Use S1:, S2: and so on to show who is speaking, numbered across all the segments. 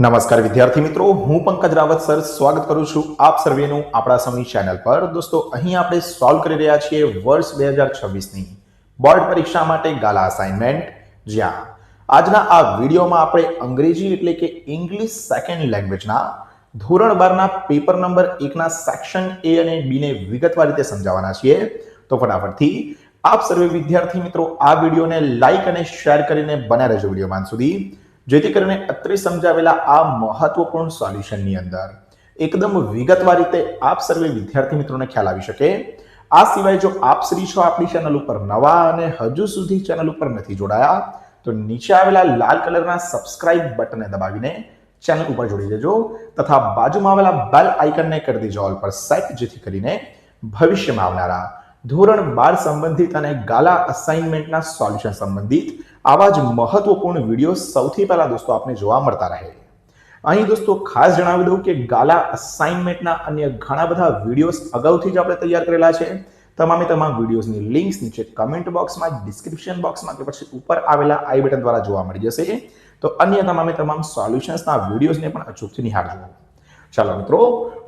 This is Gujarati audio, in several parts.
S1: નમસ્કાર વિદ્યાર્થી મિત્રો, હું પંકજ રાવત સર સ્વાગત કરું છું આપ સર્વેનું આપણા સૌની ચેનલ પર। દોસ્તો, અહીં આપણે સોલ્વ કરી રહ્યા છીએ વર્ષ 2026ની બોર્ડ પરીક્ષા માટે ગાલા અસાઇનમેન્ટ, જ્યાં આજના આ વિડીયોમાં આપણે અંગ્રેજી એટલે કે ઇંગ્લિશ સેકન્ડ લેંગ્વેજના ધોરણ 12ના પેપર નંબર 1ના સેક્શન એ અને બી ને વિગતવાર રીતે સમજાવવાના છીએ। તો ફટાફટથી આપ સર્વે વિદ્યાર્થી મિત્રો આ વિડીયોને લાઈક અને શેર કરીને બન્યા રહેજો વિડીયો અંત સુધી, જેથી કરીને અત્રે સમજાવેલા આ મહત્વપૂર્ણ સોલ્યુશનની અંદર એકદમ વિગતવાર રીતે આપ સર્વે વિદ્યાર્થી મિત્રોને ખ્યાલ આવી શકે। આ સિવાય જો આપ શ્રી છો આપણી ચેનલ ઉપર નવા અને હજુ સુધી ચેનલ ઉપર નથી જોડાયા તો નીચે આવેલા લાલ કલરના સબસ્ક્રાઇબ બટનને દબાવીને ચેનલ ઉપર જોડી દેજો તથા બાજુમાં આવેલા બેલ આઇકનને કરી દેજો ઓલ પર સેટ, જેથી કરીને ભવિષ્યમાં આવનારા ધોરણ 12 સંબંધિત અને ગાલા અસાઇનમેન્ટના સોલ્યુશન સંબંધિત આવા જ મહત્વપૂર્ણ વિડીયો સૌથી પહેલા દોસ્તો આપને જોવા મળતા રહે। અહીં દોસ્તો ખાસ જણાવી દઉં કે ગાલા અસાઇનમેન્ટના અન્ય ઘણા બધા વિડીયોઝ અગાઉથી જ આપણે તૈયાર કરેલા છે। તમામે તમામ વિડીયોઝની લિંક્સ નીચે કમેન્ટ બોક્સમાં, ડિસ્ક્રિપ્શન બોક્સમાં કે પછી ઉપર આવેલા આઈ બટન દ્વારા જોવા મળી જશે। તો અન્ય તમામે તમામ સોલ્યુશન્સના વિડીયોઝને પણ અચૂકથી નિહાળજો। ચાલો મિત્રો,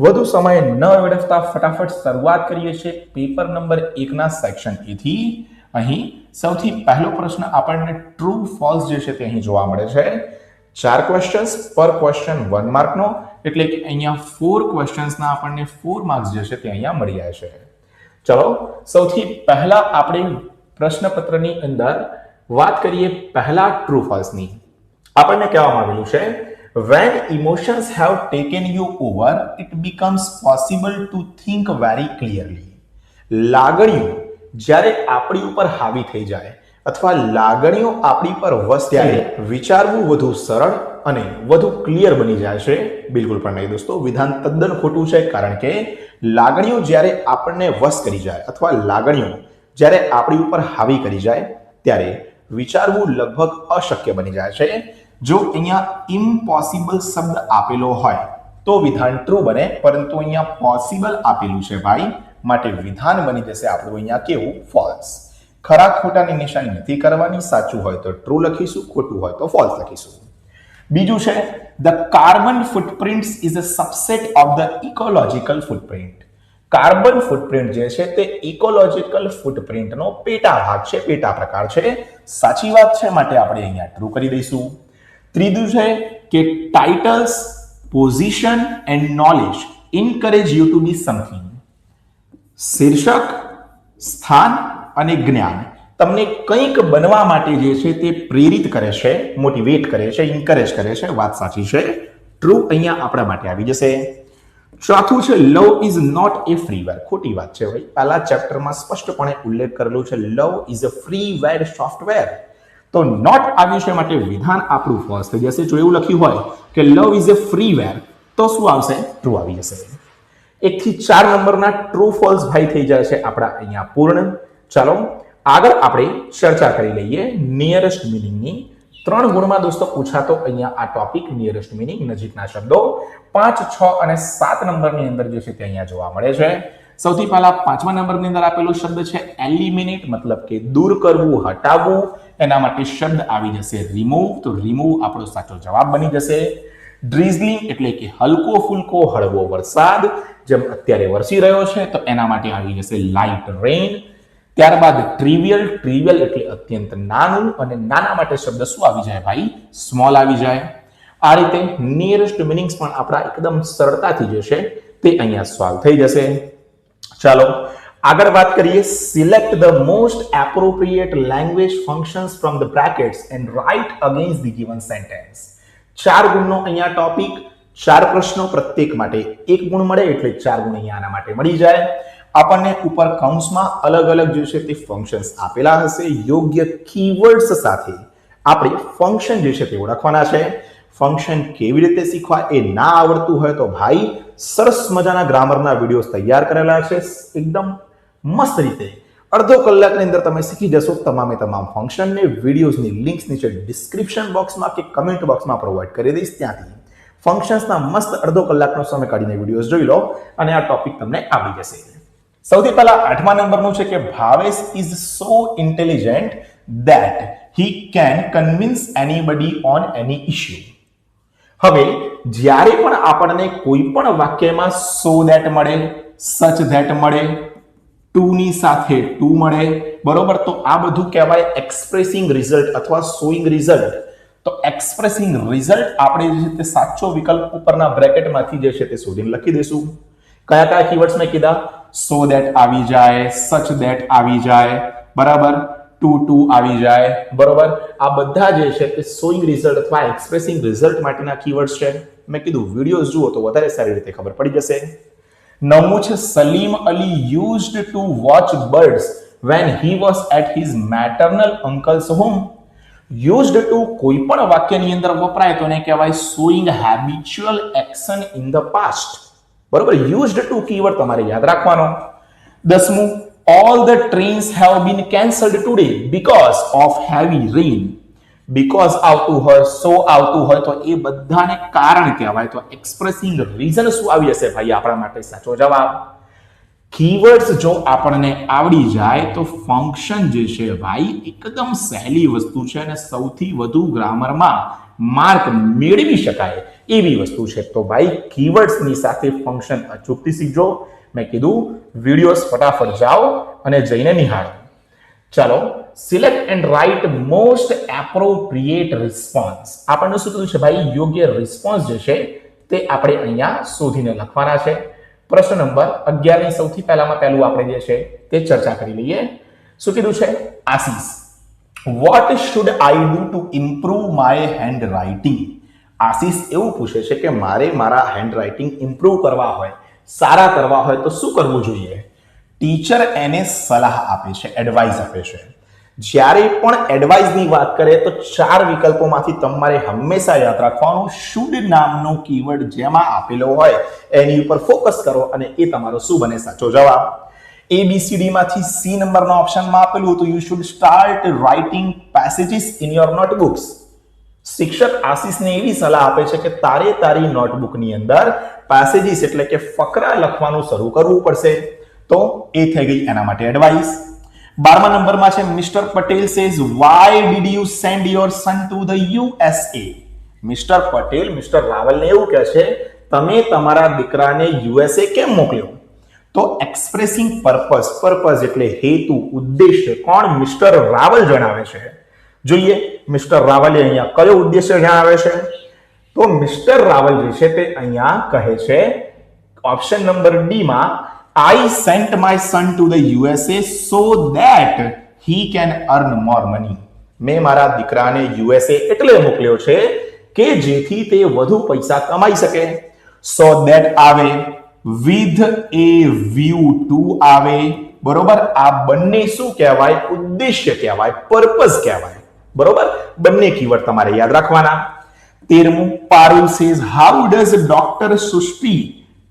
S1: વધુ સમય ન વેડફતા ફટાફટ શરૂઆત કરીએ છીએ પેપર નંબર 1ના સેક્શન એ થી। અહીં સૌથી પહેલો પ્રશ્ન આપણને ટ્રુ ફોલ્સ જે છે તે અહીં જોવા મળે છે। 4 ક્વેશ્ચન્સ પર ક્વેશ્ચન 1 માર્કનો, એટલે કે અહીંયા 4 ક્વેશ્ચન્સના આપણને 4 માર્ક્સ જે છે તે અહીંયા મળી જાય છે। ચલો, સૌથી પહેલા આપણે પ્રશ્નપત્રની અંદર વાત કરીએ પહેલા ટ્રુ ફોલ્સની। આપણને કહેવામાં આવેલું છે when emotions have taken you over it becomes possible to think very clearly। લાગણીઓ જ્યારે આપણી ઉપર હાવી થઈ જાય અથવા લાગણીઓ આપણી પર વશ ત્યારે વિચારવું વધુ સરળ અને વધુ ક્લિયર બની જાય છે। બિલકુલ પણ નહીં દોસ્તો, વિધાન તદ્દન ખોટું છે, કારણ કે લાગણીઓ જ્યારે આપણને વશ કરી જાય અથવા લાગણીઓ જ્યારે આપણી ઉપર હાવી કરી જાય ત્યારે વિચારવું લગભગ અશક્ય બની જાય છે। જો અહીંયા ઇમ્પોસિબલ શબ્દ આપેલો હોય તો વિધાન ટ્રુ બને, પરંતુ અહીંયા પોસિબલ આપેલું છે ભાઈ, માટે વિધાન બની જશે આપણું અહીંયા કેવું? ફોલ્સ। ખરા ખોટાની નિશાની નથી કરવાની, સાચું હોય તો ટ્રુ લખીશું, ખોટું હોય તો ફોલ્સ લખીશું। બીજું છે the carbon footprints is a subset of the ecological footprint. Carbon footprint જે છે તે ઇકોલોજીકલ ફૂટપ્રિન્ટનો પેટા ભાગ છે, પેટા પ્રકાર છે। સાચી વાત છે, માટે આપણે અહીંયા ટ્રુ કરી દઈશું। ત્રીજું છે કે titles, position and knowledge encourage you to be something. શીર્ષક, સ્થાન અને જ્ઞાન તમને કંઈક બનવા માટે જે છે તે પ્રેરિત કરે છે, મોટિવેટ કરે છે, એન્કરેજ કરે છે। વાત સાચી છે, ટ્રુ અહીંયા આપણા માટે આવી જશે। ચોથું છે લવ ઇઝ નોટ એ ફ્રીવેર। ખોટી વાત છે ભાઈ, પહેલા ચેપ્ટરમાં સ્પષ્ટપણે ઉલ્લેખ કરેલું છે લવ ઇઝ અ ફ્રીવેર સોફ્ટવેર, તો નોટ આવ્યું છે માટે વિધાન આપણું ફોલ્સ થઈ જશે। જો એવું લખ્યું હોય કે લવ ઇઝ અ ફ્રીવેર તો શું આવશે? ટ્રુ આવી જશે। 1 થી 4 નંબરના ટ્રુ ફોલ્સ ભાઈ થઈ જાય છે આપણા અહીંયા પૂર્ણ। ચાલો આગળ આપણે ચર્ચા કરી લઈએ નિયરેસ્ટ મિનિંગની। 3 ગુણમાં દોસ્તો પૂછાતો અહીંયા આ ટોપિક નિયરેસ્ટ મિનિંગ, નજીકના શબ્દો 5, 6 અને 7 નંબરની અંદર જે છે તે અહીંયા જોવા મળે છે। સૌથી પહેલા 5મા નંબરની અંદર આપેલો શબ્દ છે એલિમિનેટ, મતલબ કે દૂર કરવું, હટાવવું। એના માટે શબ્દ આવી જશે રિમૂવ, તો રિમૂવ આપણો સાચો જવાબ બની જશે। ડ્રીઝલિંગ એટલે કે હલકો ફૂલકો હળવો વરસાદ, જેમ અત્યારે વરસી રહ્યો છે, તો એના માટે આવી જશે લાઇટ રેઇન। ત્યારબાદ ટ્રિવિયલ, ટ્રિવિયલ એટલે અત્યંત નાનું, અને નાના માટે શબ્દ શું આવી જાય ભાઈ? સ્મોલ આવી જાય। આ રીતે નિયરેસ્ટ મિનિંગ્સ પણ આપણા એકદમ સરળતાથી જે છે તે અહીંયા સોલ્વ થઈ જશે। ચાલો આગળ વાત કરીએ select the most appropriate language functions from the brackets and write against the given sentence. 4 ગુણનો અહીંયા ટોપિક, 4 પ્રશ્નો, પ્રત્યેક માટે 1 ગુણ મળે, એટલે 4 ગુણ અહીંયા આના માટે મળી જાય। આપણને ઉપર કૌંસમાં અલગ અલગ જે છે તે ફંક્શન્સ આપેલા હશે, યોગ્ય કીવર્ડ્સ સાથે આપણે ફંક્શન જે છે તે ઓળખવાના છે। ફંક્શન કેવી રીતે શીખવા એ ના આવડતું હોય તો ભાઈ સરસ મજાના ગ્રામરના વિડીયોઝ તૈયાર કરેલા છે, એકદમ મસ્ત રીતે અડધો કલાકની અંદર તમે શીખી જશો તમામે તમામ ફંક્શનને। વિડીયોઝની લિંક્સ નીચે ડિસ્ક્રિપ્શન બોક્સમાં કે કમેન્ટ બોક્સમાં પ્રોવાઈડ કરી દઈશ, ત્યાંથી ફંક્શન્સના મસ્ત અડધો કલાકનો સમય કાઢીને વિડીયોઝ જોઈ લો અને આ ટોપિક તમને આવડી જશે। સૌથી પહેલા 8મા નંબરનું છે કે Bhavesh is so intelligent that he can convince anybody on any issue। હવે જ્યારે પણ આપણને કોઈ પણ વાક્યમાં સો ધેટ મળે, સચ ધેટ મળે, ટુ ની સાથે ટુ મળે, બરોબર, તો આ બધું કહેવાય એક્સપ્રેસિંગ રિઝલ્ટ અથવા શોઈંગ રિઝલ્ટ. તો એક્સપ્રેસિંગ રિઝલ્ટ આપણે જે છે તે સાચો વિકલ્પ ઉપરના બ્રેકેટમાંથી જે છે તે શોધીને લખી દઈશું. કયા કયા કીવર્ડ્સ મેં કીધા? સો ધેટ આવી જાય, સચ ધેટ આવી જાય, બરાબર, ટુ આવી જાય, બરોબર. આ બધા જે છે તે શોઈંગ રિઝલ્ટ અથવા એક્સપ્રેસિંગ રિઝલ્ટ માટેના કીવર્ડ્સ છે. મેં કીધું વિડીયોઝ જુઓ તો વધારે સારી રીતે ખબર પડી જશે. નવમું છે Salim Ali used to watch birds when he was at his maternal uncle's home. Used to કોઈ પણ વાક્યની અંદર વપરાય તો એને કહેવાય showing habitual action in the past. બરોબર, યુઝડ ટુ કીવર્ડ તમારે યાદ રાખવાનો. 10મું, all the trains have been cancelled today because of heavy rain. because આવતું હોય, so આવતું હોય તો એ બધાને કારણ કહેવાય. તો એક્સપ્રેસિંગ રીઝન શું આવી હશે ભાઈ આપણા માટે? સાચો જવાબ. કીવર્ડ્સ જો આપણને આવડી જાય તો ફંક્શન જે છે ભાઈ એકદમ સહેલી વસ્તુ છે અને સૌથી વધુ ગ્રામરમાં માર્ક મેળવી શકાય એવી વસ્તુ છે. તો ભાઈ કીવર્ડ્સની સાથે ફંક્શન અચૂકથી શીખજો. મેં કીધું વિડીયોઝ ફટાફટ જાઓ અને જઈને નિહાળો. ચાલો, select and write most appropriate response. આપણને શું કીધું છે ભાઈ? યોગ્ય રિસ્પોન્સ જે છે તે આપણે અહીંયા શોધીને લખવાના છે. પ્રશ્ન નંબર 11 ની સૌથી પહેલું આપણે જે છે તે ચર્ચા કરી લઈએ. શું કીધું છે? Ashish, what should I do to improve my handwriting? Ashish એવું પૂછે છે કે મારે મારા હેન્ડ રાઇટિંગ ઇમ્પ્રુવ કરવા હોય, સારા કરવા હોય તો શું કરવું જોઈએ? ટીચર એને સલાહ આપે છે, એડવાઇસ આપે છે. જ્યારે પણ એડવાઇસની વાત કરે તો 4 વિકલ્પોમાંથી તમારે હંમેશા યાદ રાખવાનું શુડ નામનો કીવર્ડ જેમાં આપેલો હોય એની ઉપર ફોકસ કરો અને એ તમારો શું બને? સાચો જવાબ. ABCD માંથી C નંબરના ઓપ્શનમાં આપેલું હતું you should start writing passages in your notebooks. શિક્ષક આશીષને એવી સલાહ આપે છે કે તારે તારી નોટબુકની અંદર પેસેજીસ એટલે કે ફકરા લખવાનું શરૂ કરવું પડશે. તો એ થઈ ગઈ એના માટે એડવાઇસ. 12મા નંબરમાં છે mister Patel says why did you send your son to the USA. Mister Patel mister રાવલને એવું કહે છે તમે તમારા દીકરાને USA કેમ મોકલ્યો? તો એક્સપ્રેસિંગ પર્પઝ એટલે હેતુ, ઉદ્દેશ્ય કોણ? મિસ્ટર રાવલ જણાવે છે. જોઈએ મિસ્ટર રાવલે અહીંયા કયો ઉદ્દેશ્ય જણાવે છે? તો મિસ્ટર રાવલ જે છે તે અહીંયા કહે છે ઓપ્શન નંબર ડી માં I sent my son to the USA so that he can earn more money. મેં મારા દીકરાને USA એટલે મોકલ્યો છે કે જેથી તે વધુ પૈસા કમાઈ શકે. So that આવે, with a view to આવે, બરોબર. આ બંને શું કહેવાય? ઉદ્દેશ્ય કહેવાય, પર્પઝ કહેવાય, બરોબર. બંને કીવર્ડ તમારે યાદ રાખવાના. 13મું, Parul says how does Dr. Srushti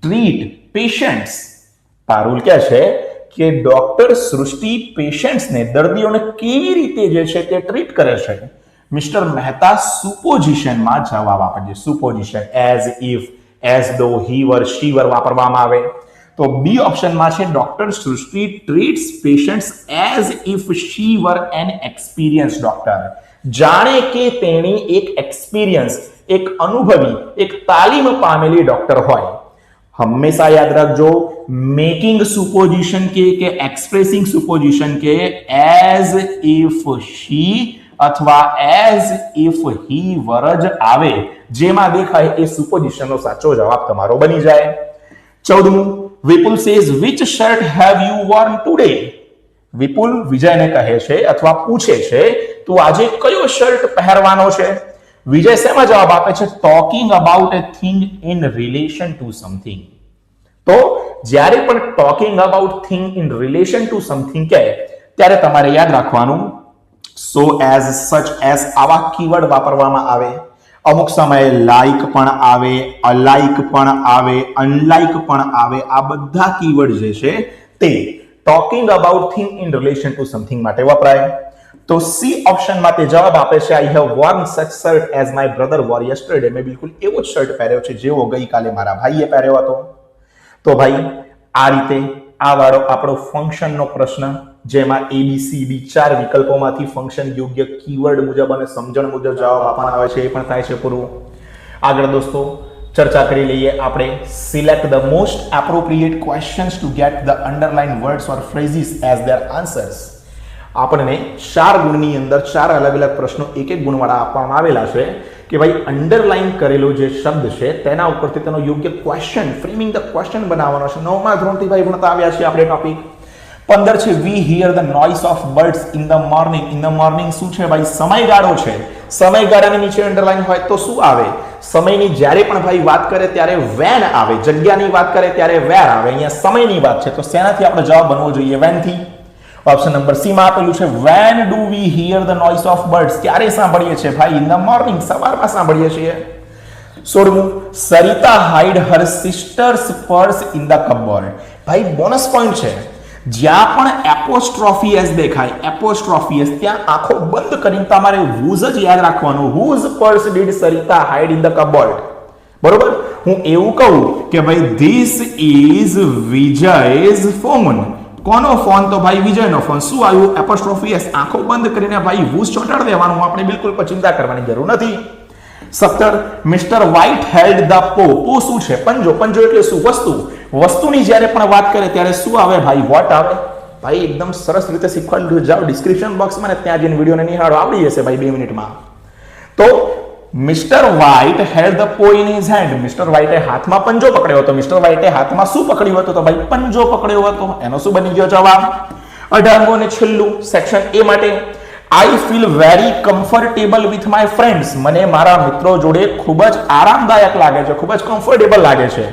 S1: treat patients? Parul કહે છે કે ડોક્ટર સૃષ્ટિ પેશન્ટ્સને, દર્દીઓને કેવી રીતે જે છે તે ટ્રીટ કરે છે? મિસ્ટર મહેતા સુપોઝિશનમાં જવાબ આપે છે. સુપોઝિશન એઝ ઇફ, એઝ ધો, હી વર, શી વર વાપરવામાં આવે. તો બી ઓપ્શનમાં છે doctor Srishti treats patients as if she were an experience doctor. જાણે કે તેણી એક એક્સપિરિયન્સ, એક અનુભવી, એક તાલીમ પામેલી ડોક્ટર હોય. હંમેશા યાદ રાખજો, મેકિંગ સુપોઝિશન કે એક્સપ્રેસિંગ સુપોઝિશન કે એઝ ઇફ શી અથવા એઝ ઇફ હી વર જ આવે. જેમાં દેખાય એ સુપોઝિશનનો સાચો જવાબ તમારો બની જાય. 14મું, Vipul says which shirt have you worn today? Vipul વિજયને કહે છે અથવા પૂછે છે તું આજે કયો શર્ટ પહેરવાનો છે? વિજય શેમાં જવાબ આપે છે? Talking about A thing in relation to something. તો જ્યારે પણ talking about thing in relation to something કહે ત્યારે તમારે યાદ રાખવાનું સો એઝ, સચ એઝ આવા કીવર્ડ વાપરવામાં આવે. અમુક સમયે લાઇક પણ આવે, અલાઇક પણ આવે, અનલાઇક પણ આવે. આ બધા કીવર્ડ જે છે તે talking about thing in relation to something માટે વપરાય. તો સી ઓપ્શનમાં તે જવાબ આપે છે I have worn such shirt as my brother wore yesterday. મેં બિલકુલ એવો જ શર્ટ પહેર્યો છે જેવો ગઈકાલે મારા ભાઈએ પહેર્યો હતો. તો ભાઈ આ રીતે આ વાળો આપણો ફંક્શનનો પ્રશ્ન, જેમાં ABCD 4 વિકલ્પોમાંથી ફંક્શન યોગ્ય કીવર્ડ મુજબ અને સમજણ મુજબ જવાબ આપવાના આવે છે, એ પણ થાય છે પૂરું. આગળ દોસ્તો ચર્ચા કરી લઈએ આપણે select the most appropriate questions to get the underline words or phrases as their answers. આપણને 4 ગુણની અંદર 4 અલગ અલગ પ્રશ્નો એક ગુણવાળા આપવામાં આવેલા છે કે ભાઈ અંડરલાઇન કરેલો જે શબ્દ છે તેના ઉપરથી તેનો યોગ્ય ક્વેશ્ચન ફ્રેમિંગ ધ ક્વેશ્ચન બનાવવાનો છે. 9મા ધોરણથી ભાઈ ભણતા આવ્યા છે આપણે ટોપિક. 15 છે we hear the noise of birds in the morning. In the morning શું છે ભાઈ? સમયગાળો છે. સમયગાળાની નીચે અંડરલાઇન હોય તો શું આવે? સમયની જ્યારે પણ ભાઈ વાત કરે ત્યારે વેન આવે, જગ્યાની વાત કરે ત્યારે વેર આવે. અહીંયા સમયની વાત છે તો શેનાથી આપણો જવાબ બનવો જોઈએ? વેન થી. ઓપ્શન નંબર સી માં આપેલું છે when do we hear the noise of birds. ક્યારે સાંભળીએ છીએ ભાઈ? ઇન ધ મોર્નિંગ, સવારમાં સાંભળીએ છીએ. 16મું Sarita hide her sister's purse in the cupboard. ભાઈ બોનસ પોઈન્ટ છે. જ્યાં પણ એપોસ્ટ્રોફી એસ દેખાય, એપોસ્ટ્રોફી એસ, ત્યાં આંખો બંધ કરીને તમારે whose જ યાદ રાખવાનું. whose purse did Sarita hide in the cupboard? બરોબર. હું એવું કહું કે ભાઈ this is Vijay's phone. કોનો ફોન? તો ભાઈ વિજયનો ફોન. શું આવ્યું? Apostrophe S. આંખો બંધ કરીને ભાઈ whose ચોંટાડી દેવાનું. આપણે બિલકુલ ચિંતા કરવાની જરૂર નથી. 17 મિસ્ટર વ્હાઇટ હેલ્ડ ધ પો. પો શું છે? પંજો. પંજો એટલે શું? વસ્તુ. વસ્તુની જ્યારે પણ વાત કરે ત્યારે શું આવે ભાઈ? વોટ આવે. ભાઈ એકદમ સરસ રીતે શીખવાડેલું. જાઓ ડિસ્ક્રિપ્શન બોક્સમાં ને ત્યાં જઈને વિડીયોને નિહાળો, આવડી જશે ભાઈ 2 મિનિટમાં. તો મિસ્ટર વ્હાઇટ હેલ્ડ ધ પો ઇન હિઝ હેન્ડ. મિસ્ટર વ્હાઇટે હાથમાં પંજો પકડ્યો હતો. મિસ્ટર વ્હાઇટે હાથમાં શું પકડ્યું હતું? તો ભાઈ પંજો પકડ્યો હતો. એનો શું બની ગયો જવાબ? 18મું અને છેલ્લું સેક્શન એ માટે I feel very comfortable with my friends. મને મારા મિત્રો જોડે ખૂબ જ આરામદાયક લાગે છે, ખૂબ જ કમ્ફર્ટેબલ લાગે છે.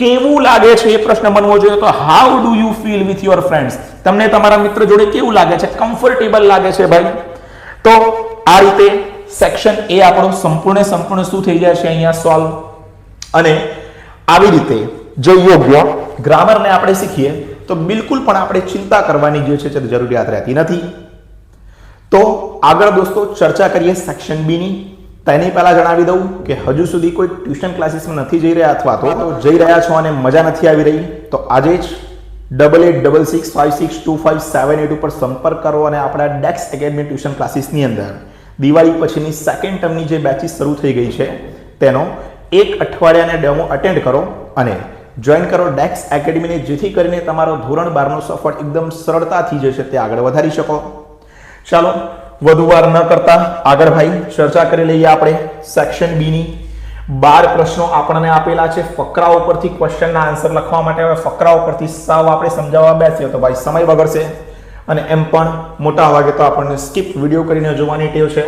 S1: કેવું લાગે છે એ પ્રશ્ન બનવો જોઈએ. તો how do you feel with your friends? તમને તમારા મિત્ર જોડે કેવું લાગે છે? કમ્ફર્ટેબલ લાગે છે ભાઈ. તો આ રીતે સેક્શન એ આપણો સંપૂર્ણ શું થઈ જાય છે અહીંયા સોલ્વ. અને આવી રીતે જો યોગ્ય ગ્રામરને આપણે શીખીએ તો બિલકુલ પણ આપણે ચિંતા કરવાની જે છે તે જરૂરિયાત રહેતી નથી. તો આગળ દોસ્તો ચર્ચા કરીએ સેક્શન બી ની. તેની પહેલા જણાવી દઉં કે હજુ સુધી કોઈ ટ્યુશન ક્લાસીસમાં નથી જઈ રહ્યા અથવા તો જઈ રહ્યા છો અને મજા નથી આવી રહી તો આજે જ 8866562578 ઉપર સંપર્ક કરો અને આપણા ડેક્સ એકેડમી ટ્યુશન ક્લાસીસની અંદર દિવાળી પછીની સેકન્ડ ટર્મની જે બેચીસ શરૂ થઈ ગઈ છે તેનો 1 અઠવાડિયાનો ડેમો અટેન્ડ કરો અને જોઈન કરો ડેક્સ એકેડમીને, જેથી કરીને તમારો ધોરણ 12નો સફર એકદમ સરળતાથી જે છે તે આગળ વધારી શકો. ચાલો વધુ વાર ન કરતા આગળ ભાઈ ચર્ચા કરી લઈએ આપણે સેક્શન બી ની. 12 પ્રશ્નો આપણને આપેલા છે. ફકરાઓ પરથી ક્વેશ્ચનના આન્સર લખવા માટે હવે ફકરાઓ પરથી સાવ આપણે સમજાવવા બેસીએ તો ભાઈ સમય બગડશે અને એમ પણ મોટા ભાગે તો આપણને સ્કીપ વિડીયો કરીને જોવાની ટેવ છે.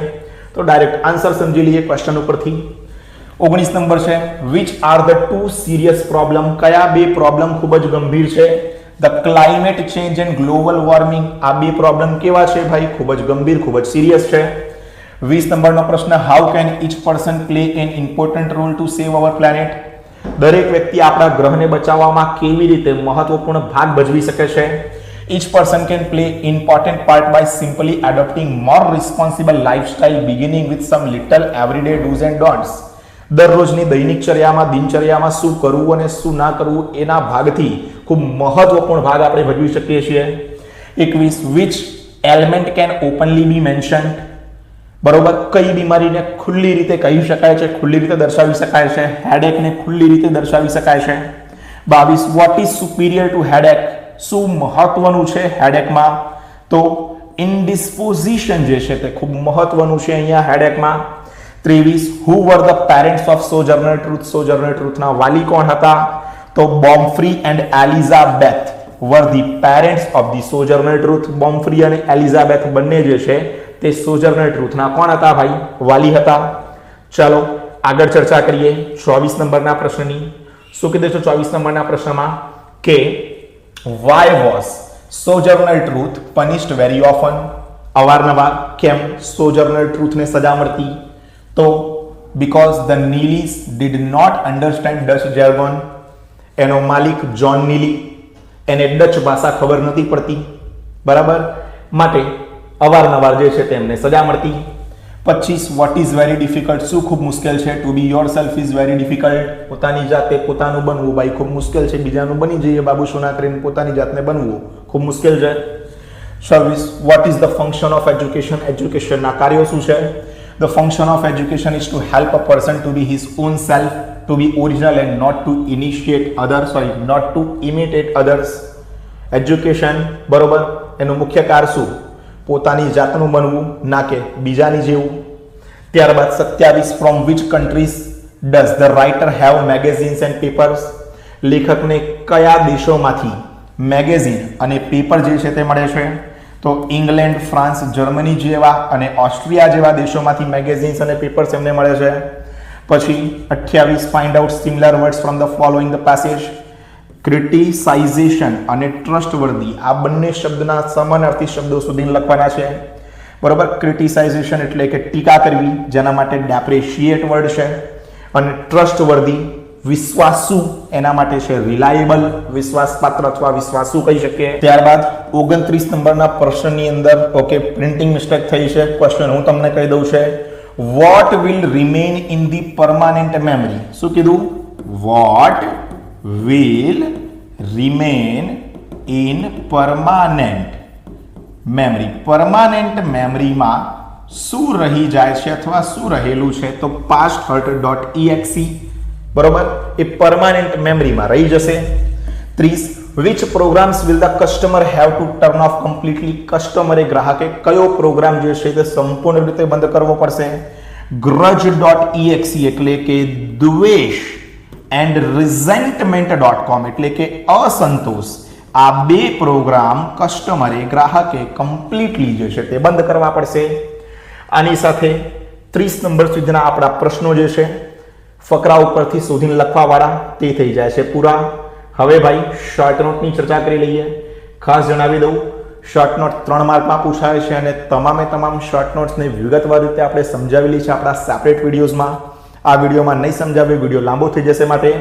S1: તો ડાયરેક્ટ આન્સર સમજી લઈએ ક્વેશ્ચન ઉપરથી. 19 નંબર છે which are the 2 serious problem. કયા 2 પ્રોબ્લેમ ખૂબ જ ગંભીર છે? The climate change and global warming. આ 2 પ્રોબ્લેમ કેવા છે ભાઈ? ખૂબ જ ગંભીર, ખૂબ જ સિરિયસ છે. 20 નંબરનો પ્રશ્ન how can each person play an important role to save our planet. દરેક વ્યક્તિ આપણા ગ્રહને બચાવવામાં કેવી રીતે મહત્વપૂર્ણ ભાગ ભજવી શકે છે? Each person can play important part by simply adopting more responsible lifestyle beginning with some little everyday dos and don'ts. દરરોજની દિનચર્યામાં શું કરવું અને શું ના કરવું એના ભાગથી ખૂબ મહત્વપૂર્ણ ભાગ આપણે ભજવી શકીએ છીએ. 21 which element can openly be mentioned. બરોબર. કઈ બીમારીને ખુલ્લી રીતે કહી શકાય છે, ખુલ્લી રીતે દર્શાવી શકાય છે? હેડેકને ખુલ્લી રીતે દર્શાવી શકાય છે. 22 what is superior to headache. શું મહત્વનું છે હેડેકમાં? તો ઇન્ડિસ્પોઝિશન જે છે તે ખૂબ મહત્વનું છે અહીંયા હેડેકમાં. 23 who were the parents of Sojourner Truth. Sojourner ટ્રુથના વાલી કોણ હતા? તો Bomefree and Elizabeth were the parents of the Sojourner Truth. Bomefree અને એલિઝાબેથ બંને જે છે તે સોજર્નર ટ્રુથના કોણ હતા ભાઈ? વાલી હતા. ચાલો આગળ ચર્ચા કરીએ 24 નંબરના પ્રશ્નની. શું કીધું છે 24 નંબરના પ્રશ્નમાં? કે why was Sojourner Truth punished very often. અવારનવાર કેમ સોજર્નર ટ્રુથને સજા મળતી? તો because the Neelys did not understand Dutch jargon. એનો માલિક જોન નીલી, એને ડચ ભાષા ખબર નથી પડતી. બરાબર. માટે અવારનવાર જે છે તેમને સજા મળતી. 25 વોટ ઇઝ વેરી ડિફિકલ્ટ. શું ખૂબ મુશ્કેલ છે? To be yourself is very difficult. પોતાની જાતે પોતાનું બનવું ભાઈ ખૂબ મુશ્કેલ છે. બીજાનું બની જઈએ બાબુ શું ના કરીને પોતાની જાતને બનવું ખૂબ મુશ્કેલ છે. 26 what is the function of education. એજ્યુકેશનના કાર્યો શું છે? The function of education is to help a person to be his own self, to be original and not to initiate others, not to imitate others. Education બરોબર એનું મુખ્ય કાર્ય શું? પોતાની જાતનું બનવું, ના કે બીજાની જેવું. ત્યારબાદ 27 from which countries does the writer have magazines and papers? લેખકને કયા દેશોમાંથી મેગેઝિન અને પેપર જે છે તે મળે છે? તો ઇંગ્લેન્ડ, ફ્રાન્સ, જર્મની જેવા અને ઓસ્ટ્રિયા જેવા દેશોમાંથી મેગેઝિન્સ અને પેપર્સ એમને મળે છે. પછી 28 find out similar words from the following the passage. Criticization અને ટ્રસ્ટવર્ધી આ બંને શબ્દના સમાનાર્થી શબ્દો સુધી લખવાના છે. બરોબર. ક્રિટિસાઇઝેશન એટલે કે ટીકા કરવી, જેના માટે ડેપ્રેશિએટ વર્ડ છે. અને ટ્રસ્ટવર્ધી વિશ્વાસુ એના માટે છે રિલાયેબલ, વિશ્વાસપાત્ર અથવા વિશ્વાસુ કહી શકીએ. ત્યારબાદ 29 નંબરના પ્રશ્નની અંદર ઓકે પ્રિન્ટિંગ મિસ્ટેક થઈ છે. ક્વેશ્ચન હું તમને કહી દઉં છે. What will remain in the permanent memory? શું કીધું? What will remain in permanent memory? Permanent મેમરીમાં શું રહી જાય છે અથવા શું રહેલું છે? તો pasthurt.exe બરોબર એ પરમાનન્ટ મેમરીમાં રહી જશે. 30 which programs will the customer have to turn off completely? કસ્ટમરે ગ્રાહકે કયો પ્રોગ્રામ જે છે તે સંપૂર્ણ રીતે બંધ કરવો પડશે? grudge.exe એટલે કે દ્વેષ એન્ડ resentment.com એટલે કે અસંતોષ. આ બે પ્રોગ્રામ કસ્ટમરે ગ્રાહકે કમ્પ્લીટલી જે છે તે બંધ કરવા પડશે. આની સાથે 30 નંબર સુધીના આપણા પ્રશ્નો જે છે ફકરા ઉપરથી શોધીને લખવા વાળા તે થઈ જાય છે પૂરા. હવે ભાઈ શોર્ટ નોટની ચર્ચા કરી લઈએ. ખાસ જણાવી દઉં શોર્ટ નોટ 3 માર્કમાં પૂછાય છે અને તમામે તમામ શોર્ટ નોટ્સને વિગતવાર રીતે આપણે સમજાવેલી છે આપણા સેપરેટ વિડીયોઝમાં. આ વિડીયોમાં નહીં સમજાવે, વિડીયો લાંબો થઈ જશે, માટે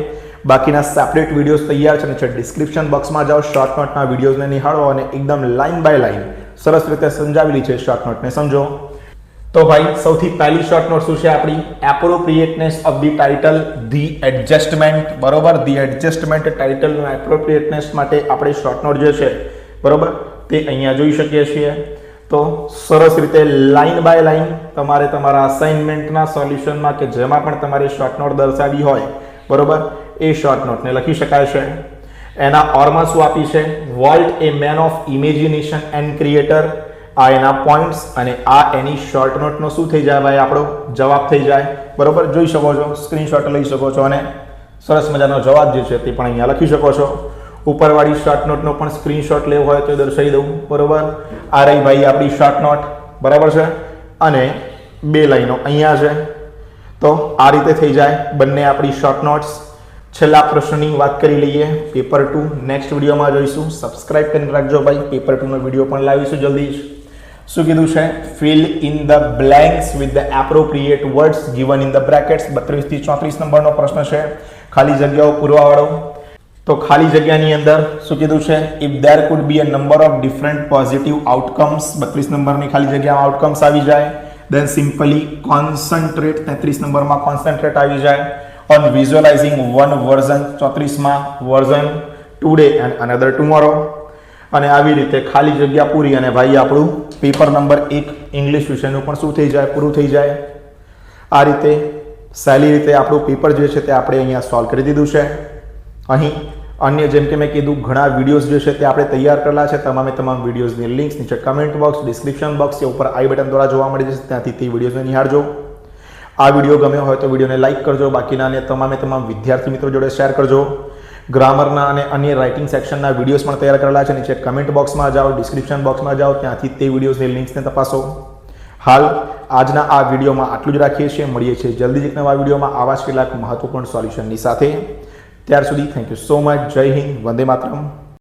S1: બાકીના સેપરેટ વિડીયોઝ તૈયાર છે. નીચે ડિસ્ક્રિપ્શન બોક્સમાં જાઓ, શોર્ટ નોટના વિડીયોઝને નિહાળો અને એકદમ લાઇન બાય લાઇન સરસ રીતે સમજાવેલી છે શોર્ટ નોટને સમજો. તો ભાઈ સૌથી પહેલી શોર્ટ નોટ શું છે આપણી? Appropriateness of the title, the adjustment. બરોબર, ધી એડજસ્ટમેન્ટ ટાઇટલનું એપ્રોપ્રિએટનેસ માટે આપણે શોર્ટ નોટ જે છે બરોબર તે અહીંયા જોઈ શકીએ છીએ. તો સરસ રીતે લાઇન બાય લાઇન તમારે તમારા અસાઇનમેન્ટના સોલ્યુશનમાં કે જેમાં પણ તમારે શોર્ટ નોટ દર્શાવી હોય બરોબર એ શોર્ટ નોટને લખી શકાય છે. એના ઓરમાં શું આપી છે? Volt A man of imagination and creator. આ એના પોઈન્ટ્સ અને આ એની શોર્ટ નોટનો શું થઈ જાય ભાઈ? આપણો જવાબ થઈ જાય. બરોબર, જોઈ શકો છો, સ્ક્રીનશોટ લઈ શકો છો અને સરસ મજાનો જવાબ જે છે તે પણ અહીંયા લખી શકો છો. ઉપરવાળી શોર્ટ નોટનો પણ સ્ક્રીનશોટ લેવો હોય તો દર્શાવી દઉં. બરોબર, આ રહી ભાઈ આપણી શોર્ટ નોટ. બરાબર છે, અને બે લાઈનો અહીંયા છે. તો આ રીતે થઈ જાય બંને આપણી શોર્ટ નોટ્સ. છેલ્લા પ્રશ્નની વાત કરી લઈએ. પેપર 2 નેક્સ્ટ વિડીયોમાં જોઈશું. સબસ્ક્રાઇબ કરીને રાખજો ભાઈ. પેપર 2 નો વિડીયો પણ લાવીશું જલ્દી જ. શું કીધું છે? Fill in the blanks with the appropriate words given in the brackets. 32 થી 34 નંબરનો પ્રશ્ન છે. ખાલી જગ્યાઓ પૂરવા વાળો. તો ખાલી જગ્યાની અંદર શું કીધું છે? If there food B a number of different positive outcomes. 32 નંબરની ખાલી જગ્યામાં આઉટકમ્સ આવી જાય. દેન સિમ્પલી કોન્સન્ટ્રેટ. 33 નંબરમાં કોન્સન્ટ્રેટ આવી જાય. On visualizing one version. 34માં version today and another tomorrow. અને આવી રીતે ખાલી જગ્યા પૂરી અને ભાઈ આપણું પેપર નંબર 1 ઇંગ્લિશ વિષયનું પણ શું થઈ જાય? પૂરું થઈ જાય. આ રીતે સહેલી રીતે આપણું પેપર જે છે તે આપણે અહીંયા સોલ્વ કરી દીધું છે. અહીં અન્ય જેમ કે મેં કીધું ઘણા વિડીયોઝ જે છે તે આપણે તૈયાર કરેલા છે. તમામે તમામ વિડીયોઝની લિંક્સ નીચે કમેન્ટ બોક્સ, ડિસ્ક્રિપ્શન બોક્સ કે ઉપર આઈ બટન દ્વારા જોવા મળી જશે. ત્યાંથી તે વિડીયોઝને નિહાળજો. આ વિડીયો ગમ્યો હોય તો વિડીયોને લાઇક કરજો. બાકીના અને તમામે તમામ વિદ્યાર્થી મિત્રો જોડે શેર કરજો. ગ્રામરના અને અન્ય રાઇટિંગ સેક્શનના વિડીયોઝ પણ તૈયાર કરેલા છે. નીચે કમેન્ટ બોક્સમાં જાઓ, ડિસ્ક્રિપ્શન બોક્સમાં જાઓ, ત્યાંથી તે વિડીયોઝની લિંક્સને તપાસો. હાલ આજના આ વિડીયોમાં આટલું જ રાખીએ છીએ. મળીએ છીએ જલ્દી જ એક નવા વિડીયોમાં આવા જ કેટલાક મહત્વપૂર્ણ સોલ્યુશનની સાથે. ત્યાર સુધી થેન્ક યુ સો મચ. જય હિન્દ, વંદે માતરમ.